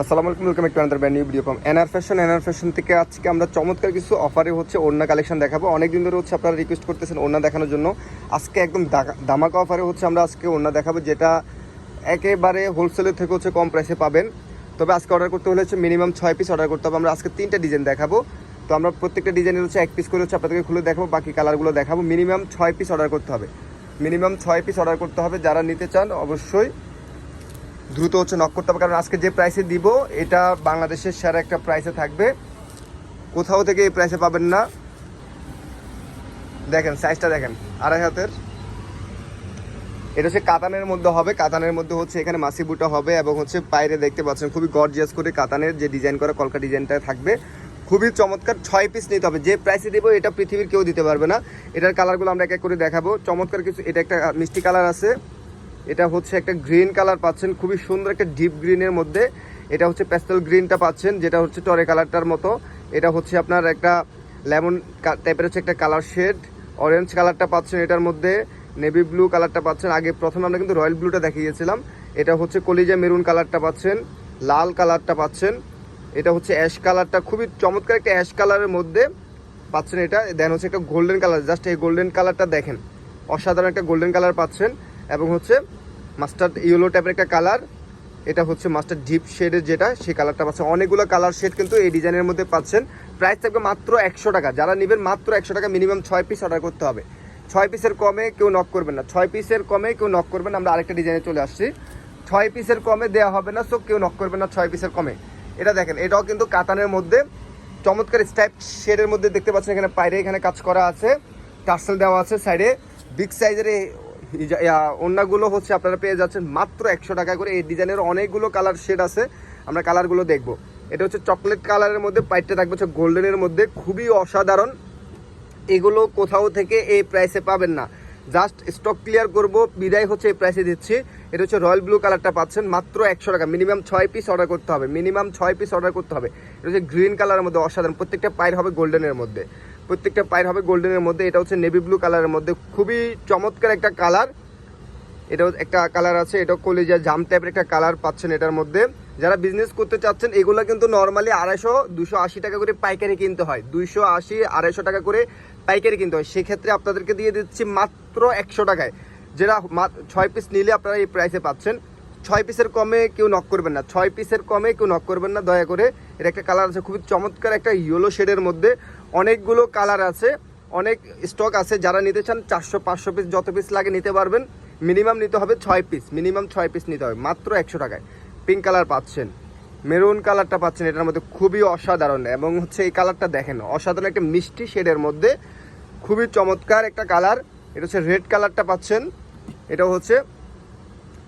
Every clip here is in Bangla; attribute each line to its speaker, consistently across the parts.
Speaker 1: আসসালামু আলাইকুম, welcome to another brand new video from NR fashion থেকে। আজকে আমরা চমৎকার কিছু অফারে ওড়না কালেকশন দেখাবো। অনেকদিন ধরে আপনারা রিকোয়েস্ট করতেছেন ওড়না দেখানোর জন্য। আজকে একদম ধামাকা অফারে আমরা আজকে ওড়না দেখাবো, যেটা একেবারে হোলসেলের থেকে কম প্রাইসে পাবেন। তবে আজকে অর্ডার করতে হলে মিনিমাম 6 পিস অর্ডার করতে হবে। আমরা আজকে 3টা ডিজাইন দেখাবো। তো আমরা প্রত্যেকটা ডিজাইনের 1 পিস করে আপনাদেরকে খুলে দেখাবো, বাকি কালারগুলো দেখাবো। মিনিমাম 6 পিস অর্ডার করতে হবে, মিনিমাম 6 পিস অর্ডার করতে হবে। যারা নিতে চান অবশ্যই দ্রুত নক করতে হবে, কারণ আজকে যে প্রাইসে দিব এটা বাংলাদেশের সেরা একটা প্রাইসে থাকবে, কোথাও থেকে এই প্রাইসে পাবেন না। দেখেন সাইজটা দেখেন, 2.5 হাতের। এটা কাতানের মধ্যে হবে, কাতানের মধ্যে এখানে মাসি বুটা হবে এবং পায়রে দেখতে পাচ্ছেন খুবই গর্জিয়াস করে কাতানের যে ডিজাইন করা কলকা ডিজাইনটা থাকবে, খুবই চমৎকার। 6 পিস নিতে হবে। যে প্রাইসে দেবো এটা পৃথিবীর কেউ দিতে পারবে না। এটার কালারগুলো আমরা এক এক করে দেখাবো। চমৎকার কিছু, এটা একটা মিষ্টি কালার আছে, এটা একটা গ্রিন কালার পাচ্ছেন, খুবই সুন্দর একটা ডিপ গ্রিনের মধ্যে। এটা প্যাস্টেল গ্রিনটা পাচ্ছেন, যেটা টরে কালারটার মতো। এটা আপনার একটা লেমন টাইপের একটা কালার শেড। অরেঞ্জ কালারটা পাচ্ছেন এটার মধ্যে, নেভি ব্লু কালারটা পাচ্ছেন। আগে প্রথমে আমরা কিন্তু রয়্যাল ব্লুটা দেখিয়েছিলাম। এটা কলিজা মেরুন কালারটা পাচ্ছেন, লাল কালারটা পাচ্ছেন। এটা অ্যাশ কালারটা, খুবই চমৎকার একটা অ্যাশ কালারের মধ্যে পাচ্ছেন। এটা দেন একটা গোল্ডেন কালার, জাস্ট এই গোল্ডেন কালারটা দেখেন, অসাধারণ একটা গোল্ডেন কালার পাচ্ছেন। এবং মাস্টার্ড ইয়েলো টাইপের একটা কালার। এটা মাস্টার্ড ডিপ শেডের যেটা, সেই কালারটা পাচ্ছেন। অনেকগুলো কালার শেড কিন্তু এই ডিজাইনের মধ্যে পাচ্ছেন। প্রাইস থাকবে মাত্র 100 টাকা। যারা নেবেন মাত্র 100 টাকা, মিনিমাম 6 পিস অর্ডার করতে হবে। 6 পিসের কমে কেউ নক করবেন না, 6 পিসের কমে কেউ নক করবেন। আমরা আরেকটা ডিজাইনে চলে আসছি, 6 পিসের কমে দেওয়া হবে না, সো কেউ নক করবেন না 6 পিসের কমে। এটা দেখেন, এটাও কিন্তু কাতানের মধ্যে চমৎকার স্টাইপ শেডের মধ্যে দেখতে পাচ্ছেন। এখানে পায়রে এখানে কাজ করা আছে, টার্সেল দেওয়া আছে সাইডে। বিগ সাইজের ওড়নাগুলো আপনারা পেয়ে যাচ্ছেন মাত্র 100 টাকা করে। এই ডিজাইনের অনেকগুলো কালার শেড আছে, আমরা কালারগুলো দেখবো। এটা চকলেট কালারের মধ্যে, পাইটটা থাকবে গোল্ডেনের মধ্যে, খুবই অসাধারণ। এগুলো কোথাও থেকে এই প্রাইসে পাবেন না। জাস্ট স্টক ক্লিয়ার করব বিদায় এই প্রাইসে দিচ্ছি। এটা রয়্যাল ব্লু কালারটা পাচ্ছেন মাত্র 100 টাকা। মিনিমাম 6 পিস অর্ডার করতে হবে, মিনিমাম 6 পিস অর্ডার করতে হবে। এটা গ্রিন কালারের মধ্যে অসাধারণ, প্রত্যেকটা পায়ের হবে গোল্ডেনের মধ্যে, প্রত্যেকটা পায়ের হবে গোল্ডেনের মধ্যে। এটা নেভি ব্লু কালারের মধ্যে, খুবই চমৎকার একটা কালার। এটাও একটা কালার আছে, এটা কলিজা জাম টাইপের একটা কালার পাচ্ছেন এটার মধ্যে। যারা বিজনেস করতে চাচ্ছেন, এগুলো কিন্তু নর্মালি 250-280 টাকা করে পাইকারি কিনতে হয়, 280-250 টাকা করে পাইকারি কিনতে হয়। সেক্ষেত্রে আপনাদেরকে দিয়ে দিচ্ছি মাত্র 100 টাকায়। যারা 6 পিস নিলে আপনারা এই প্রাইসে পাচ্ছেন। 6 পিসের কমে কেউ নক করবেন না, 6 পিসের কমে কেউ নক করবেন না দয়া করে। এটা একটা কালার আছে খুবই চমৎকার, একটা ইয়েলো শেডের মধ্যে। অনেকগুলো কালার আছে, অনেক স্টক আছে। যারা নিতে চান 400-500 পিস যত পিস লাগে নিতে পারবেন। মিনিমাম নিতে হবে 6 পিস, মিনিমাম 6 পিস নিতে হবে মাত্র 100 টাকায়। পিঙ্ক কালার পাচ্ছেন, মেরুন কালারটা পাচ্ছেন, এটার মধ্যে খুবই অসাধারণ। এবং এই কালারটা দেখেন, অসাধারণ একটা মিষ্টি শেডের মধ্যে, খুবই চমৎকার একটা কালার। এটা রেড কালারটা পাচ্ছেন, এটা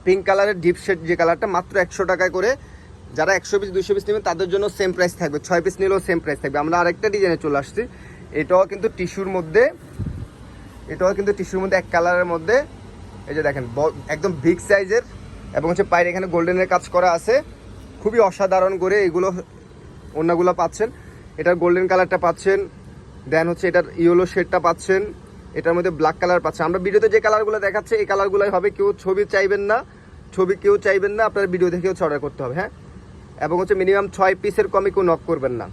Speaker 1: পিঙ্ক কালারের ডিপ শেড যে কালারটা, মাত্র 100 টাকায় করে। যারা 100 পিস 200 পিস নেবেন তাদের জন্য সেম প্রাইস থাকবে, 6 পিস নিলেও সেম প্রাইস থাকবে। আমরা আরেকটা ডিজাইনে চলে আসছি, এটাও কিন্তু টিস্যুর মধ্যে, এক কালারের মধ্যে। এই যে দেখেন, একদম বিগ সাইজের এবং পায়ের এখানে গোল্ডেনের কাজ করা আছে, খুবই অসাধারণ করে এগুলো ওড়নাগুলো পাচ্ছেন। এটার গোল্ডেন কালারটা পাচ্ছেন, দেন এটার ইয়েলো শেডটা পাচ্ছেন, এটার মধ্যে ব্ল্যাক কালার পাচ্ছেন। আমরা ভিডিওতে যে কালারগুলো দেখাচ্ছে এই কালারগুলোই হবে, কেউ ছবি চাইবেন না, আপনার ভিডিও দেখে অর্ডার করতে হবে। হ্যাঁ, এবং মিনিমাম 6 পিসের কমে কেউ নক করবেন না।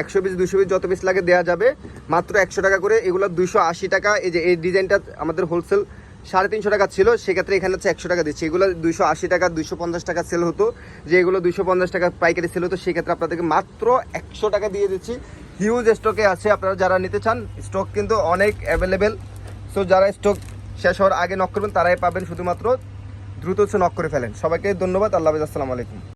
Speaker 1: 100 পিস 200 পিস যত পিস লাগে দেওয়া যাবে, মাত্র 100 টাকা করে। এগুলো 280 টাকা। এই যে এই ডিজাইনটা আমাদের হোলসেল 350 টাকা ছিল, সেক্ষেত্রে এখানে 100 টাকা দিচ্ছি। এগুলো 280 টাকা 250 টাকা সেল হতো, যে এগুলো 250 টাকা পাইকারি সেল হতো, সেক্ষেত্রে আপনাদেরকে মাত্র 100 টাকা দিয়ে দিচ্ছি। হিউজ স্টকে আছে, আপনারা যারা নিতে চান স্টক কিন্তু অনেক অ্যাভেলেবেল। সো যারা স্টক শেষ হওয়ার আগে নক করবেন তারাই পাবেন, শুধুমাত্র দ্রুত নক করে ফেলেন। সবাইকে ধন্যবাদ, আল্লাহ হাফেজ, আসসালামু আলাইকুম।